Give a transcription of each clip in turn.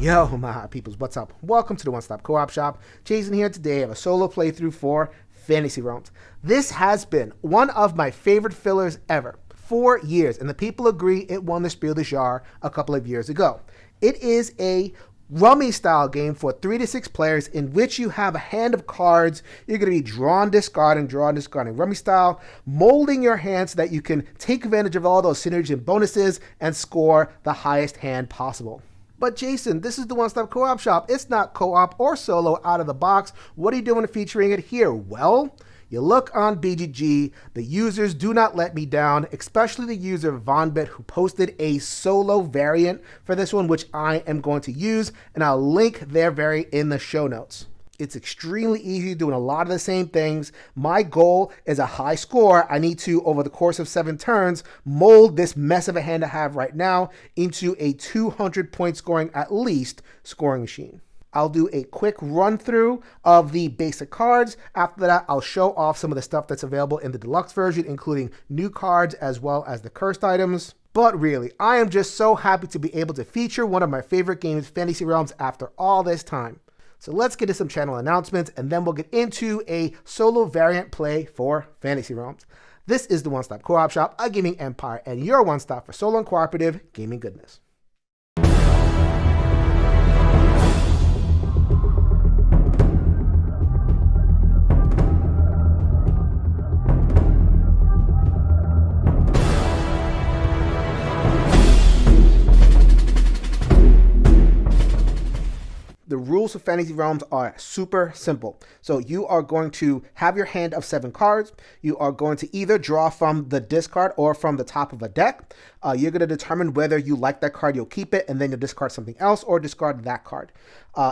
Yo, my hot peoples, what's up? Welcome to the One Stop Co-op Shop. Jason here today. I have a solo playthrough for Fantasy Realms. This has been one of my favorite fillers ever. 4 years, and the people agree it won the Spiel des Jahres a couple of years ago. It is a rummy style game for 3 to 6 players in which you have a hand of cards. You're going to be drawing, discarding. Rummy style, molding your hand so that you can take advantage of all those synergies and bonuses and score the highest hand possible. But Jason, this is the One Stop Co-op Shop. It's not co-op or solo out of the box. What are you doing featuring it here? Well, you look on BGG, the users do not let me down, especially the user Vonnbit, who posted a solo variant for this one, which I am going to use, and I'll link their variant in the show notes. It's extremely easy, doing a lot of the same things. My goal is a high score. I need to, over the course of 7 turns, mold this mess of a hand I have right now into a 200 point scoring, at least, scoring machine. I'll do a quick run through of the basic cards. After that, I'll show off some of the stuff that's available in the deluxe version, including new cards as well as the cursed items. But really, I am just so happy to be able to feature one of my favorite games, Fantasy Realms, after all this time. So let's get to some channel announcements, and then we'll get into a solo variant play for Fantasy Realms. This is the One Stop Co-op Shop, a gaming empire, and your one stop for solo and cooperative gaming goodness. The rules of Fantasy Realms are super simple. So you are going to have your hand of 7 cards. You are going to either draw from the discard or from the top of a deck. You're going to determine whether you like that card, you'll keep it, and then you'll discard something else or discard that card.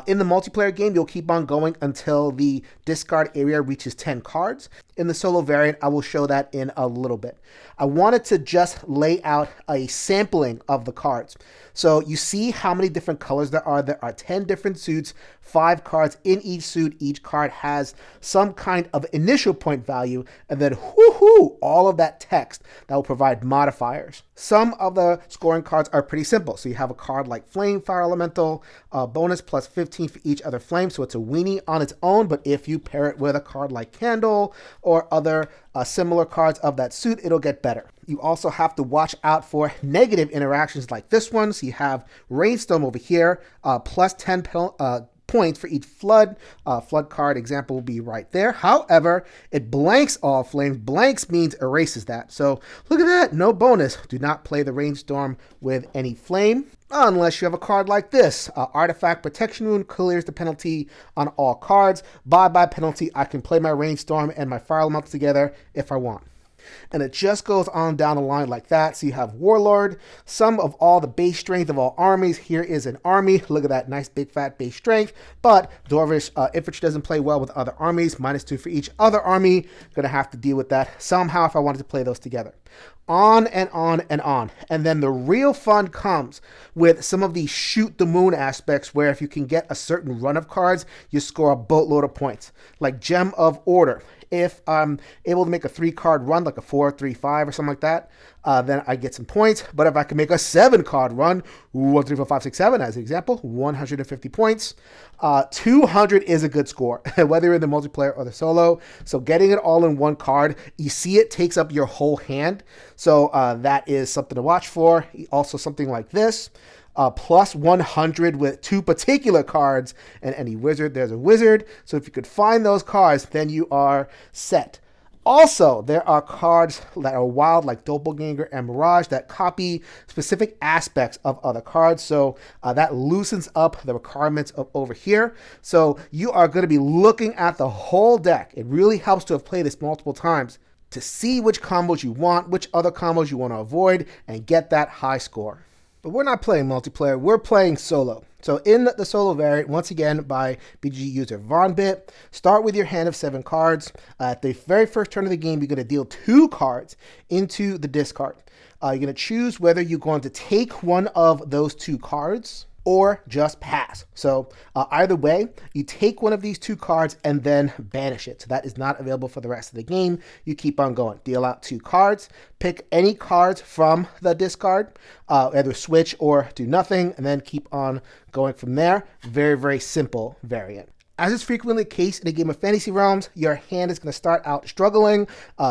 In the multiplayer game, you'll keep on going until the discard area reaches 10 cards. In the solo variant, I will show that in a little bit. I wanted to just lay out a sampling of the cards. So you see how many different colors there are. There are 10 different suits, 5 cards in each suit. Each card has some kind of initial point value, and then whoo-hoo, all of that text that will provide modifiers. Some of the scoring cards are pretty simple. So you have a card like Flame, Fire Elemental, bonus plus 15 for each other flame. So it's a weenie on its own, but if you pair it with a card like Candle or other similar cards of that suit, it'll get better. You also have to watch out for negative interactions like this one. So you have Rainstorm over here, plus 10 points for each flood. Flood card example will be right there. However, it blanks all flames. Blanks means erases that. So look at that, no bonus. Do not play the Rainstorm with any flame. Unless you have a card like this. Artifact Protection Rune clears the penalty on all cards. Bye-bye penalty. I can play my Rainstorm and my Fire Elemental together if I want. And it just goes on down the line like that. So you have Warlord, sum of all the base strength of all armies. Here is an army. Look at that nice big fat base strength. But Dwarvish Infantry doesn't play well with other armies. -2 for each other army. Gonna have to deal with that somehow if I wanted to play those together. On and on and on. And then the real fun comes with some of these shoot the moon aspects, where if you can get a certain run of cards, you score a boatload of points. Like Gem of Order. If I'm able to make a 3-card run, like a 4, 3, 5 or something like that, then I get some points. But if I can make a 7-card run, 1, 3, 4, 5, 6, 7 as an example, 150 points. 200 is a good score, whether you're in the multiplayer or the solo. So getting it all in one card, you see it takes up your whole hand. So that is something to watch for. Also something like this. Plus 100 with 2 particular cards, and any wizard, there's a wizard. So if you could find those cards, then you are set. Also, there are cards that are wild, like Doppelganger and Mirage, that copy specific aspects of other cards. So that loosens up the requirements of over here. So you are going to be looking at the whole deck. It really helps to have played this multiple times to see which combos you want, which other combos you want to avoid, and get that high score. But we're not playing multiplayer, we're playing solo. So in the solo variant, once again by BGG user Vonnbit, start with your hand of 7 cards. At the very first turn of the game, you're going to deal 2 cards into the discard. You're going to choose whether you're going to take one of those 2 cards or just pass. So either way, you take one of these 2 cards and then banish it. So that is not available for the rest of the game. You keep on going. Deal out 2 cards. Pick any cards from the discard, either switch or do nothing, and then keep on going from there. Very, very simple variant. As is frequently the case in a game of Fantasy Realms, your hand is going to start out struggling,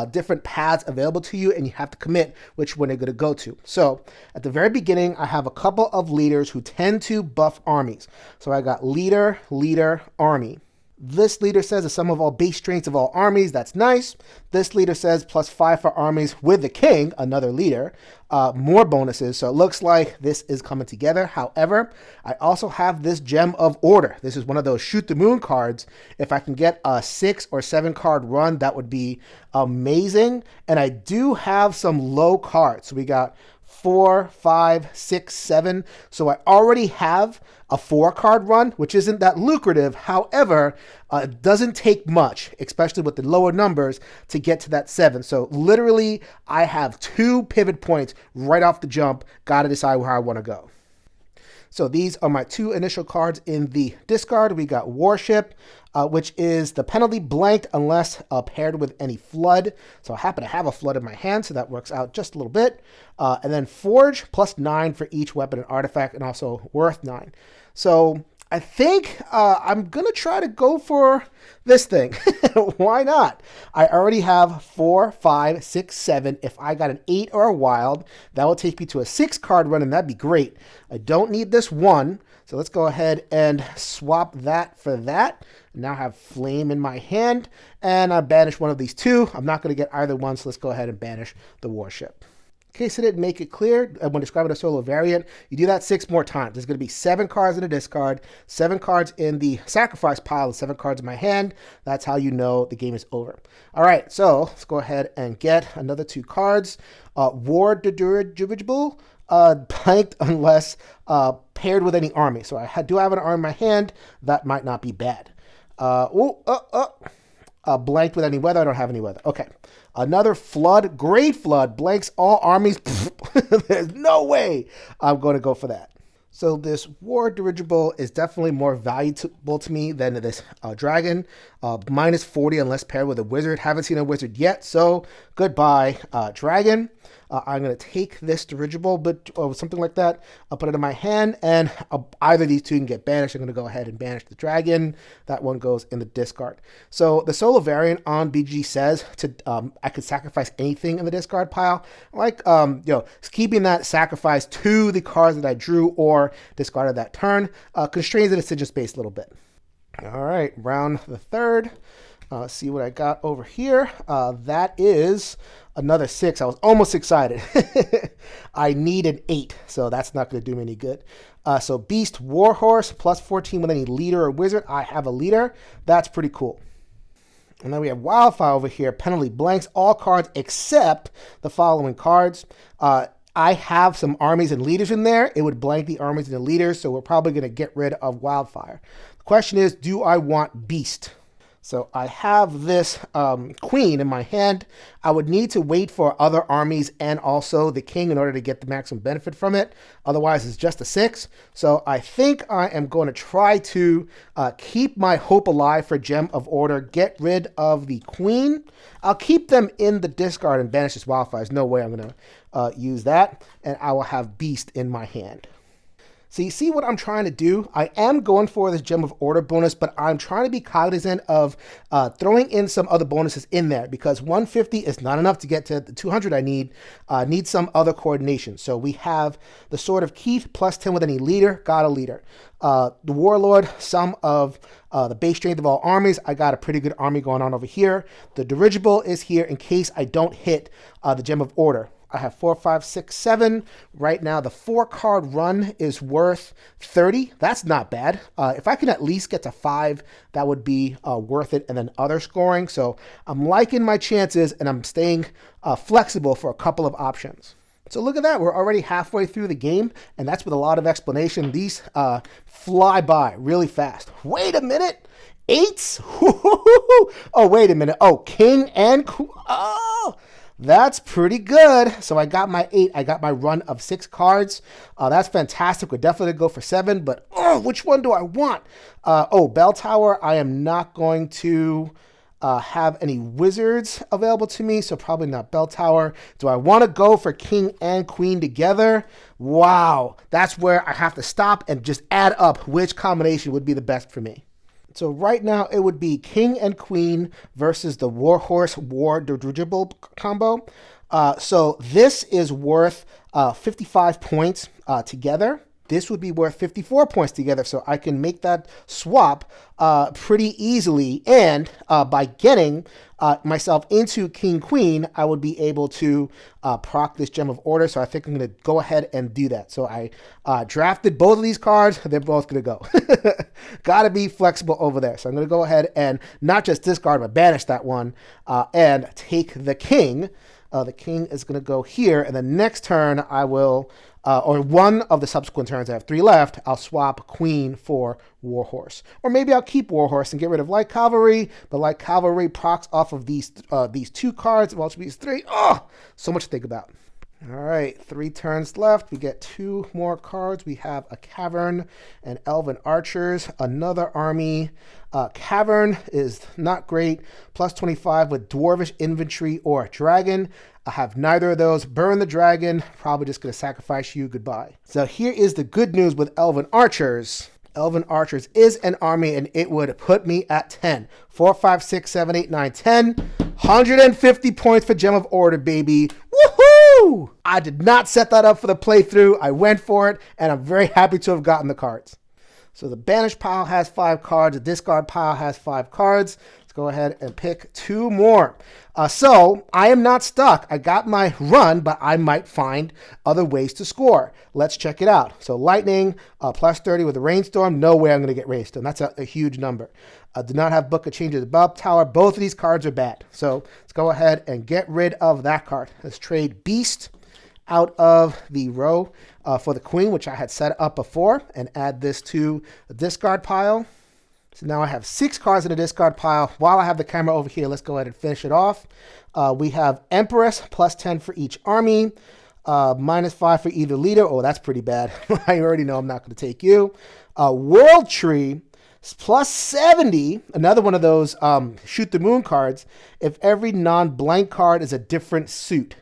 different paths available to you, and you have to commit which one you're going to go to. So at the very beginning, I have a couple of leaders who tend to buff armies. So I got leader, leader, army. This leader says the sum of all base strengths of all armies. That's nice. This leader says +5 for armies with the king, another leader. More bonuses. So it looks like this is coming together. However, I also have this Gem of Order. This is one of those shoot the moon cards. If I can get a 6 or 7 card run, that would be amazing. And I do have some low cards. So we got 4, 5, 6, 7. So I already have a 4-card run, which isn't that lucrative. However, it doesn't take much, especially with the lower numbers, to get to that 7. So literally, I have 2 pivot points right off the jump. Got to decide where I want to go. So these are my 2 initial cards in the discard. We got Warship, which is the penalty blanked unless paired with any flood. So I happen to have a flood in my hand, so that works out just a little bit. And then Forge, +9 for each weapon and artifact, and also worth 9. So I think I'm going to try to go for this thing. Why not? I already have 4, 5, 6, 7. If I got an 8 or a wild, that will take me to a 6-card run, and that'd be great. I don't need this 1, so let's go ahead and swap that for that. Now I have Flame in my hand, and I banish one of these 2. I'm not going to get either one, so let's go ahead and banish the Warship. In case I didn't make it clear when describing a solo variant, you do that 6 more times. There's going to be 7 cards in the discard, 7 cards in the sacrifice pile, and 7 cards in my hand. That's how you know the game is over. All right, so let's go ahead and get another 2 cards. War Dirigible, blanked unless paired with any army. So I do have an army in my hand. That might not be bad. Blanked with any weather. I don't have any weather. Okay. Another Flood, Great Flood, blanks all armies. There's no way I'm going to go for that. So this War Dirigible is definitely more valuable to me than this dragon. -40 unless paired with a wizard. Haven't seen a wizard yet, so goodbye, dragon. I'm going to take this dirigible, or something like that. I'll put it in my hand, and either of these 2 can get banished. I'm going to go ahead and banish the dragon. That one goes in the discard. So the solo variant on BG says I could sacrifice anything in the discard pile. Like, keeping that sacrifice to the cards that I drew or discarded that turn constrains the decision space a little bit. All right, round the 3rd. See what I got over here. That is another 6. I was almost excited. I need an 8, so that's not going to do me any good. So Beast, Warhorse, +14 with any leader or wizard. I have a leader. That's pretty cool. And then we have Wildfire over here. Penalty blanks all cards except the following cards. I have some armies and leaders in there. It would blank the armies and the leaders, so we're probably going to get rid of Wildfire. The question is, do I want Beast? So I have this queen in my hand. I would need to wait for other armies and also the king in order to get the maximum benefit from it. Otherwise, it's just a 6. So I think I am going to try to keep my hope alive for Gem of Order, get rid of the queen. I'll keep them in the discard and banish this Wildfire. There's no way I'm going to use that. And I will have Beast in my hand. So you see what I'm trying to do? I am going for this Gem of Order bonus, but I'm trying to be cognizant of throwing in some other bonuses in there because 150 is not enough to get to the 200 I need. Need some other coordination. So we have the Sword of Keith, +10 with any leader, got a leader. The Warlord, sum of the base strength of all armies. I got a pretty good army going on over here. The Dirigible is here in case I don't hit the Gem of Order. I have 4, 5, 6, 7. Right now, the 4-card run is worth 30. That's not bad. If I can at least get to 5, that would be worth it. And then other scoring. So I'm liking my chances, and I'm staying flexible for a couple of options. So look at that. We're already halfway through the game, and that's with a lot of explanation. These fly by really fast. Wait a minute. 8s? Oh, wait a minute. Oh, king and queen. Oh. That's pretty good. So I got my 8. I got my run of 6 cards. That's fantastic. We're definitely going to go for 7. But, which one do I want? Bell Tower. I am not going to have any wizards available to me, so probably not Bell Tower. Do I want to go for king and queen together? Wow. That's where I have to stop and just add up which combination would be the best for me. So right now it would be king and queen versus the warhorse war dirigible combo. So this is worth 55 points together. This would be worth 54 points together, so I can make that swap pretty easily. And by getting myself into King Queen, I would be able to proc this Gem of Order. So I think I'm going to go ahead and do that. So I drafted both of these cards. They're both going to go. Got to be flexible over there. So I'm going to go ahead and not just discard, but banish that one and take the King. The King is going to go here, and the next turn I will, or one of the subsequent turns, I have 3 left, I'll swap Queen for Warhorse. Or maybe I'll keep Warhorse and get rid of Light Cavalry, but Light Cavalry procs off of these 2 cards, well, these 3. Oh, so much to think about. All right, 3 turns left. We get 2 more cards. We have a Cavern and Elven Archers, another army. Cavern is not great. Plus 25 with Dwarvish Infantry or Dragon. I have neither of those. Burn the Dragon. Probably just going to sacrifice you. Goodbye. So here is the good news with Elven Archers. Elven Archers is an army, and it would put me at 10. 4, 5, 6, 7, 8, 9, 10. 150 points for Gem of Order, baby. Woohoo! I did not set that up for the playthrough. I went for it, and I'm very happy to have gotten the cards. So the Banish pile has 5 cards. The Discard pile has 5 cards. Let's go ahead and pick 2 more. So I am not stuck. I got my run, but I might find other ways to score. Let's check it out. So Lightning, plus 30 with a Rainstorm. No way I'm going to get Rainstorm. That's a huge number. Do not have Book of Changes above Tower. Both of these cards are bad. So let's go ahead and get rid of that card. Let's trade Beast out of the row for the Queen, which I had set up before, and add this to the discard pile. So now I have 6 cards in the discard pile. While I have the camera over here, let's go ahead and finish it off. We have Empress, plus 10 for each army, minus 5 for either leader. Oh, that's pretty bad. I already know I'm not going to take you. World Tree, plus 70, another one of those Shoot the Moon cards, if every non-blank card is a different suit.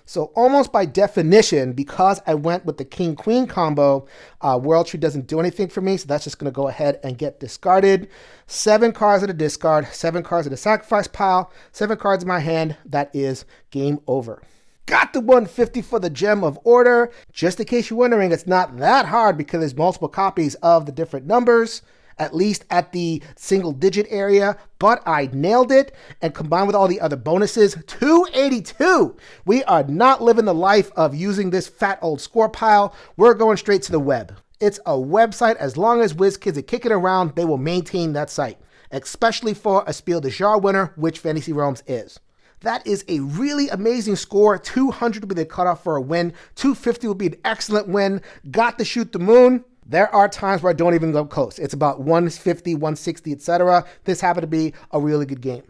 So almost by definition, because I went with the King-Queen combo, World Tree doesn't do anything for me, so that's just going to go ahead and get discarded. 7 cards in the discard, 7 cards in the sacrifice pile, 7 cards in my hand. That is game over. Got the 150 for the Gem of Order. Just in case you're wondering, it's not that hard because there's multiple copies of the different numbers, at least at the single digit area, but I nailed it, and combined with all the other bonuses, 282. We are not living the life of using this fat old score pile. We're going straight to the web. It's a website. As long as WizKids are kicking around, they will maintain that site, especially for a Spiel des Jahres winner, which Fantasy Realms is. That is a really amazing score. 200 would be the cutoff for a win. 250 would be an excellent win. Got to Shoot the Moon. There are times where I don't even go close. It's about 150, 160, etc. This happened to be a really good game.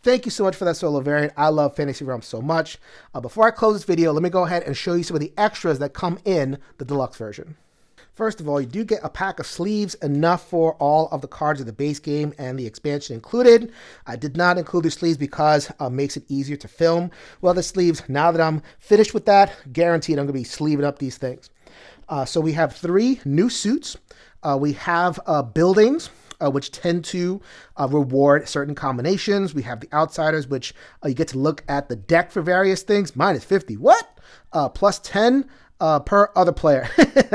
Thank you so much for that solo variant. I love Fantasy Realms so much. Before I close this video, let me go ahead and show you some of the extras that come in the deluxe version. First of all, you do get a pack of sleeves, enough for all of the cards of the base game and the expansion included. I did not include the sleeves because it makes it easier to film. Well, the sleeves, now that I'm finished with that, guaranteed I'm going to be sleeving up these things. So we have 3 new suits. We have buildings, which tend to reward certain combinations. We have the Outsiders, which you get to look at the deck for various things. Minus 50. What? Plus 10 per other player.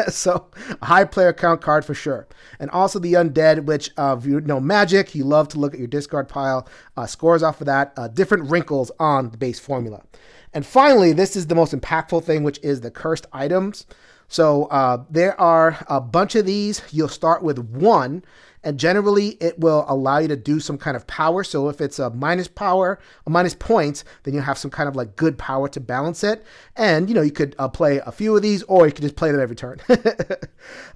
So a high player count card for sure. And also the Undead, which if you know Magic, you love to look at your discard pile. Scores off of that. Different wrinkles on the base formula. And finally, this is the most impactful thing, which is the cursed items. So there are a bunch of these. You'll start with 1, and generally it will allow you to do some kind of power. So if it's a minus power, a minus points, then you have some kind of like good power to balance it. And you could play a few of these, or you could just play them every turn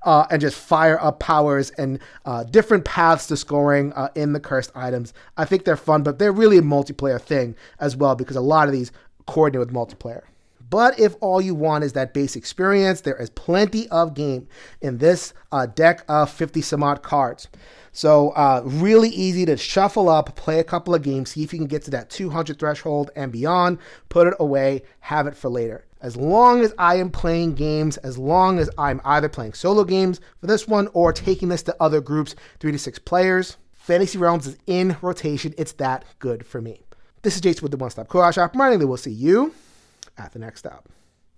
and just fire up powers and different paths to scoring in the cursed items. I think they're fun, but they're really a multiplayer thing as well, because a lot of these coordinate with multiplayer. But if all you want is that base experience, there is plenty of game in this deck of 50 some odd cards. So really easy to shuffle up, play a couple of games, see if you can get to that 200 threshold and beyond, put it away, have it for later. As long as I am playing games, as long as I'm either playing solo games for this one or taking this to other groups, 3 to 6 players, Fantasy Realms is in rotation. It's that good for me. This is Jason with the One Stop Co-op Shop. Reminding that we'll see you at the next stop.